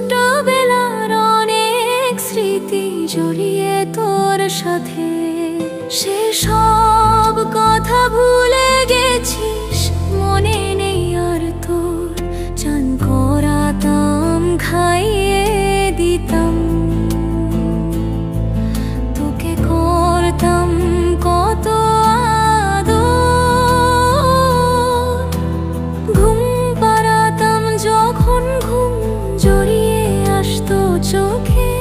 ছোটবেলার অনেক স্মৃতি জড়িয়ে তোর সাথে, সে সব কথা ভুলে গেছিস, মনে নেই আর তোর। চান করাতাম, খাইয়ে দিতাম, তোকে করতাম কত আদর। ঘুম পাড়াতাম যখন ঘুম জড়িয়ে আসতো চোখে,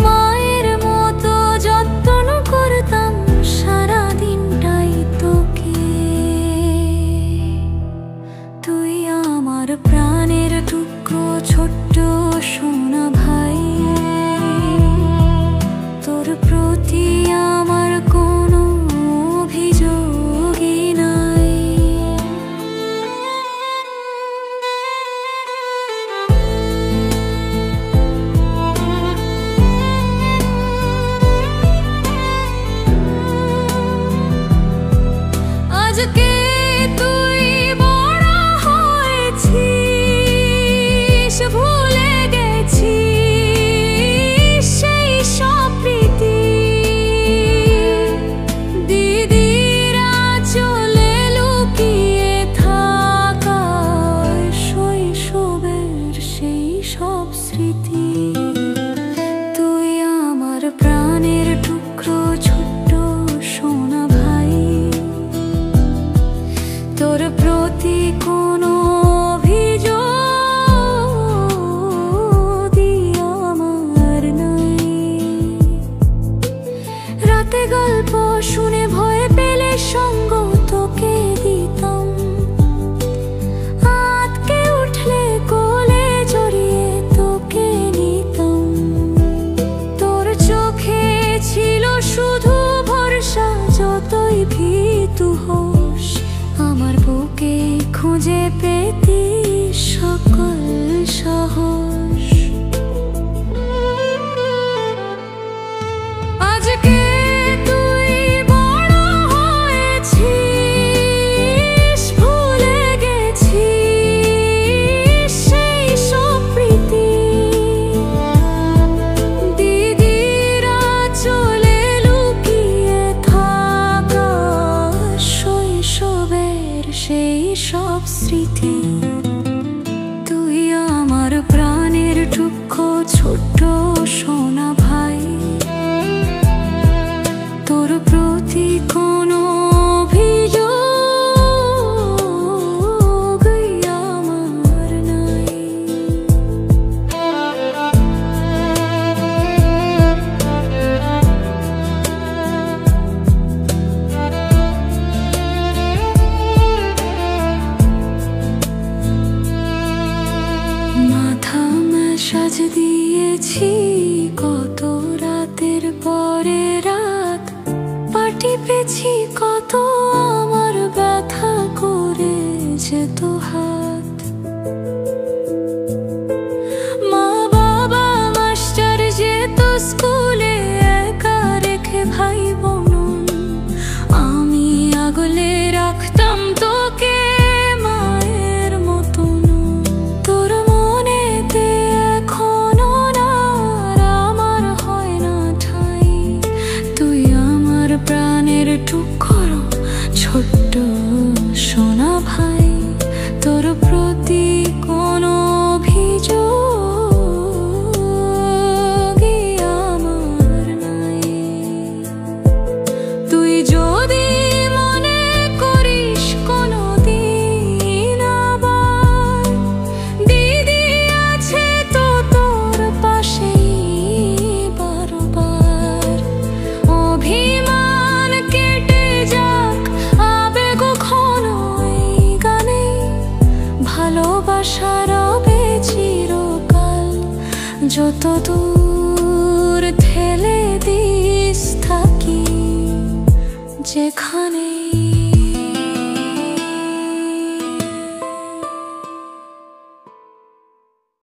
মায়ের মতো যত্ন করতাম সারা দিনটাই তোকে। তুই আমার প্রাণের টুকরো, ছোট্ট সোনা ভাই, তোর প্রতি আমার কোনো অভিযোগই নাই। আজকে তুই বড় হয়েছিস, ভুলে গেছিস সেই সব প্রীতি। দিদিরা চলে লুকিয়ে থাকা শৈশবের সেই সব স্মৃতি। তুই আমার প্রাণের টুকরো, ছোট্ট সোনা ভাই, তোর প্রতি কোনো অভিযোগ আমার নাই। রাতে গল্প শুনে ভয় পেলে সঙ্গ তোকে দিতাম, আঁতকে উঠলে কোলে জড়িয়ে তোকে নিতাম। তোর চোখে ছিল শুধু ভরসা, যতই ভীতু হোস আমার বুকে খুঁজে পেতি সকল সাহস। আজকে তুই বড় হয়েছিস, ভুলে গেছিস সেই সব প্রীতি। দিদিরা চলে লুকিয়ে থাকা শৈশবের সেই সব স্মৃতি। তুই আমার প্রাণের টুকরো, ছোট্ট সোনা ভাই, তোর প্রতি কোনো অভিযোগ আমার নাই। মাথা ম্যাসাজ দিয়েছি কত রাতের পরে রাত, পাটি পেছি কত আমার ব্যথা করে যেত হাত। মা বাবা মাস্টার যেত স্কুলে, একা রেখে ভাই বোন আমি আগলে রাখতাম তোকে মায়ের মতন। তোর মনেতে এখনো না আমার হয় না ঠাই, তুই আমার প্রাণের টুকরো, ছোট্ট সোনা ভাই, তোর প্রতি কোনো অভিযোগ আমার নাই। তুই যদি মনে করিস কোনো দিন আবার, দিদি আছে তো তোর পাশেই বারবার। অভিমান কেটে যাক, আবেগ ঘন এই গানে, ভালোবাসা রবে চিরকাল, যত দূর ঠেলে দিস থাকি যেখানে।